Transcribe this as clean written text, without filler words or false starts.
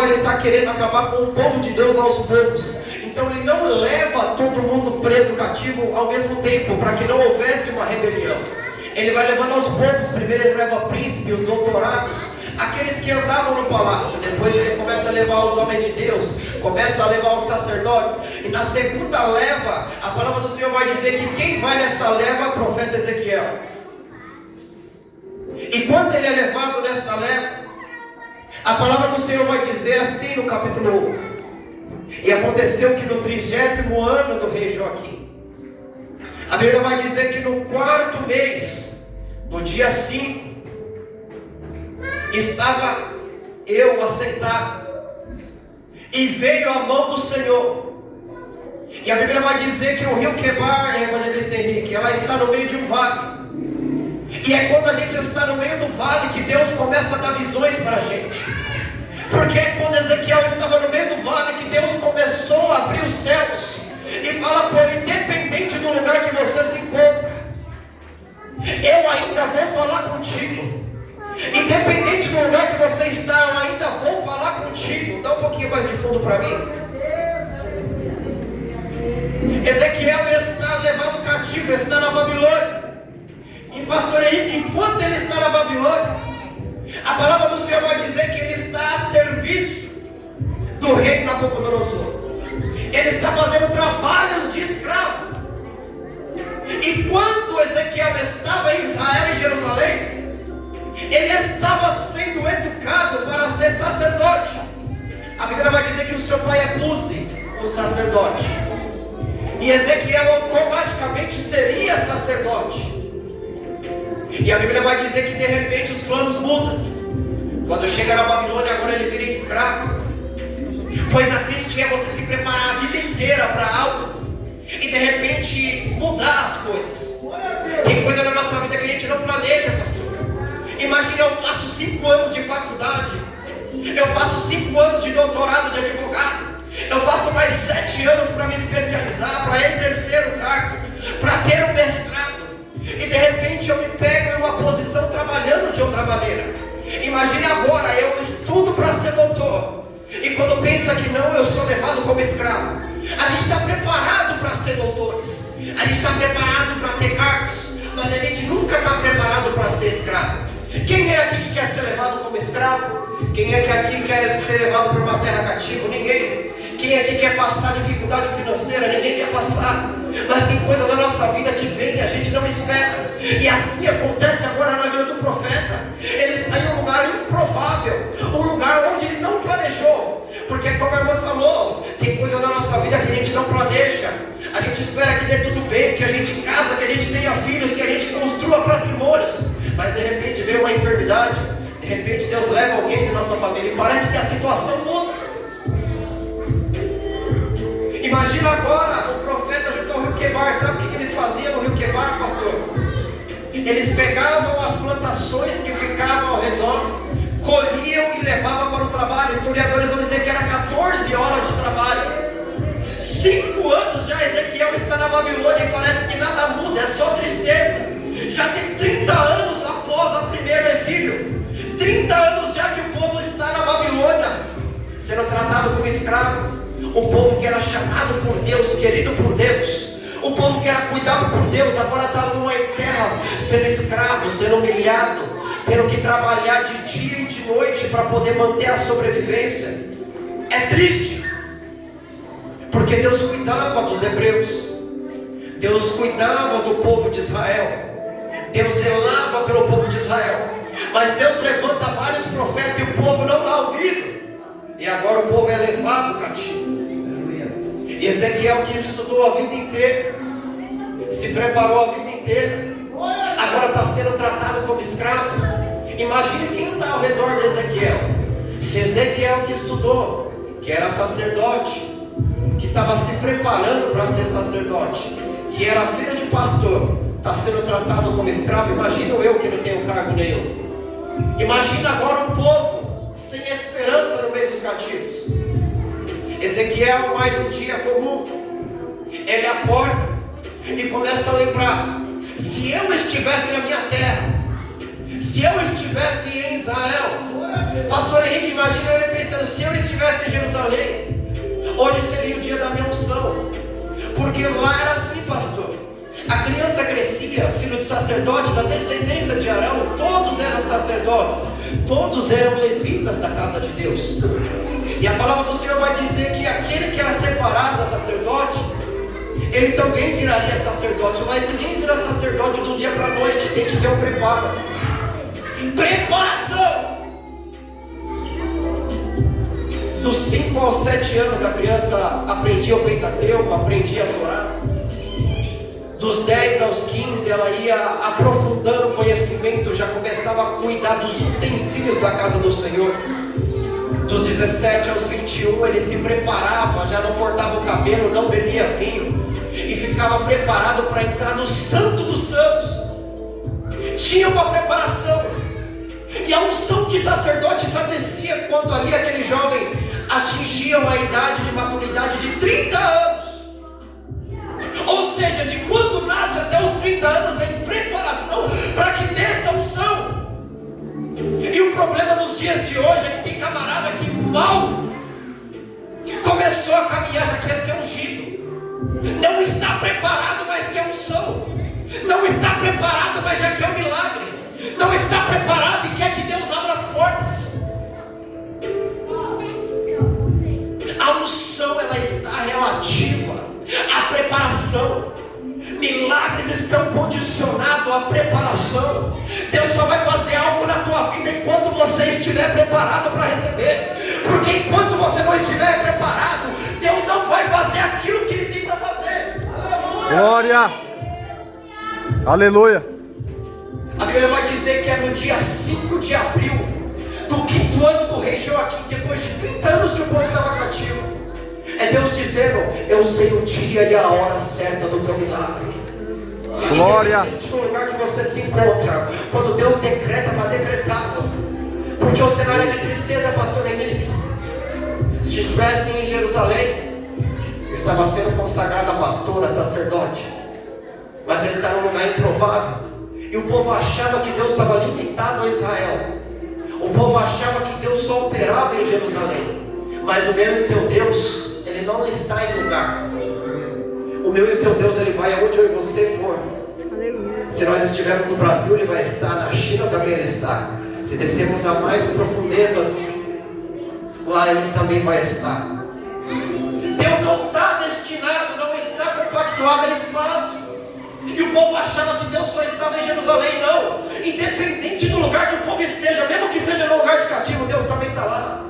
ele está querendo acabar com o povo de Deus aos poucos. Então ele não leva todo mundo preso, cativo ao mesmo tempo, para que não houvesse uma rebelião. Ele vai levando aos poucos. Primeiro ele leva príncipes, os doutorados, aqueles que andavam no palácio. Depois ele começa a levar os homens de Deus, começa a levar os sacerdotes. E na segunda leva, a palavra do Senhor vai dizer que quem vai nessa leva é o profeta Ezequiel. E quando ele é levado nesta leva, a palavra do Senhor vai dizer assim no capítulo 1. E aconteceu que no 30º ano do rei Joaquim, a Bíblia vai dizer que no 4º mês, no dia 5, estava eu assentado, e veio a mão do Senhor. E a Bíblia vai dizer que o rio Quebar, evangelista Henrique, ela está no meio de um vale. E é quando a gente está no meio do vale que Deus começa a dar visões para a gente. Porque é quando Ezequiel estava no meio do vale que Deus começou a abrir os céus e fala com ele: independente do lugar que você se encontra, eu ainda vou falar contigo. Independente do lugar que você está, eu ainda vou falar contigo. Dá um pouquinho mais de fundo para mim. Ezequiel está levado cativo, está na Babilônia. E pastor Henrique, enquanto ele está na Babilônia, a palavra do Senhor vai dizer que ele está a serviço do rei Nabucodonosor. Ele está fazendo trabalhos de escravo. E quando Ezequiel estava em Israel, em Jerusalém, ele estava sendo educado para ser sacerdote. A Bíblia vai dizer que o seu pai é Buzi, o sacerdote. E Ezequiel automaticamente seria sacerdote. E a Bíblia vai dizer que de repente os planos mudam. Quando chega na Babilônia, agora ele vira escravo. Coisa triste é você se preparar a vida inteira para algo e de repente mudar as coisas. Tem coisa na nossa vida que a gente não planeja, pastor. Imagina, eu faço 5 anos de faculdade, eu faço 5 anos de doutorado de advogado, eu faço mais 7 anos para me especializar, para exercer o cargo, para ter um mestrado. E de repente eu me pego em uma posição trabalhando de outra maneira. Imagine agora, eu estudo para ser doutor, e quando pensa que não, eu sou levado como escravo. A gente está preparado para ser doutores, a gente está preparado para ter cargos, mas a gente nunca está preparado para ser escravo. Quem é aqui que quer ser levado como escravo? Quem é que aqui quer ser levado para uma terra cativa? Ninguém. Quem aqui quer passar dificuldade financeira? Ninguém quer passar. Mas tem coisa na nossa vida que vem e a gente não espera. E assim acontece agora na vida do profeta. Ele está em um lugar improvável, um lugar onde ele não planejou. Porque como a irmã falou, tem coisa na nossa vida que a gente não planeja. A gente espera que dê tudo bem, que a gente casa, que a gente tenha filhos, que a gente construa patrimônios. Mas de repente vem uma enfermidade, de repente Deus leva alguém de nossa família e parece que a situação muda. Imagina agora o profeta junto ao rio Quebar. Sabe o que eles faziam no rio Quebar, pastor? Eles pegavam as plantações que ficavam ao redor, colhiam e levavam para o trabalho. Historiadores vão dizer que era 14 horas de trabalho. 5 anos já Ezequiel está na Babilônia e parece que nada muda, é só tristeza. Já tem 30 anos após o primeiro exílio, 30 anos já que o povo está na Babilônia, sendo tratado como escravo. O povo que era chamado por Deus, querido por Deus, o povo que era cuidado por Deus, agora está numa terra sendo escravo, sendo humilhado, tendo que trabalhar de dia e de noite para poder manter a sobrevivência. É triste, porque Deus cuidava dos hebreus, Deus cuidava do povo de Israel, Deus zelava pelo povo de Israel. Mas Deus levanta vários profetas e o povo não dá ouvido. E agora o povo é levado cativo. E Ezequiel, que estudou a vida inteira, se preparou a vida inteira, agora está sendo tratado como escravo. Imagine quem está ao redor de Ezequiel. Se Ezequiel, que estudou, que era sacerdote, que estava se preparando para ser sacerdote, que era filho de pastor, está sendo tratado como escravo. Imagina eu que não tenho cargo nenhum. Imagina agora um povo sem esperança no meio dos cativos. Ezequiel, mais um dia comum, ele acorda e começa a lembrar: se eu estivesse na minha terra, se eu estivesse em Israel. Pastor Henrique, imagina ele pensando: se eu estivesse sacerdote da descendência de Arão, todos eram sacerdotes, todos eram levitas da casa de Deus. E a palavra do Senhor vai dizer que aquele que era separado da sacerdote, ele também viraria sacerdote, mas ninguém vira sacerdote do dia para a noite, tem que ter um preparo. Preparação! Dos 5 aos 7 anos a criança aprendia o Pentateuco, aprendia a Torá. Dos 10 aos 15 ela ia aprofundando o conhecimento, já começava a cuidar dos utensílios da casa do Senhor. Dos 17 aos 21 ele se preparava, já não cortava o cabelo, não bebia vinho e ficava preparado para entrar no Santo dos Santos. Tinha uma preparação. E a unção de sacerdote só descia quando ali aquele jovem atingia uma idade de maturidade de 30 anos. Ou seja, de quando nasce até os 30 anos em preparação para que desça a unção. E o problema nos dias de hoje é que tem camarada que mal começou a caminhar, já quer ser ungido. Não está preparado, mas quer unção. Não está preparado, mas já quer um milagre. Não está preparado e quer que Deus abra as portas. A unção, ela está relativa à preparação. Milagres estão condicionados à preparação. Deus só vai fazer algo na tua vida enquanto você estiver preparado para receber. Porque enquanto você não estiver preparado, Deus não vai fazer aquilo que Ele tem para fazer. Glória! Aleluia! A Bíblia vai dizer que é no dia 5 de abril do 5º ano do rei Joaquim, depois de 30 anos que o povo estava cativo. É Deus dizendo: eu sei o dia e a hora certa do teu milagre. Glória! Independente do lugar que você se encontra, quando Deus decreta, está decretado. Porque o cenário é de tristeza, pastor Henrique. Se estivesse em Jerusalém, estava sendo consagrado a pastor, a sacerdote, mas ele está num lugar improvável. E o povo achava que Deus estava limitado a Israel. O povo achava que Deus só operava em Jerusalém. Mas o meu e o teu Deus, Ele não está em lugar. O meu e o teu Deus, Ele vai aonde eu e você for. Se nós estivermos no Brasil, Ele vai estar. Na China também Ele está. Se descermos a mais profundezas, lá Ele também vai estar. Deus não está destinado, não está compactuado a espaço. E o povo achava que Deus só estava em Jerusalém. Não, independente do lugar que o povo esteja, mesmo que seja no lugar de cativo, Deus também está lá.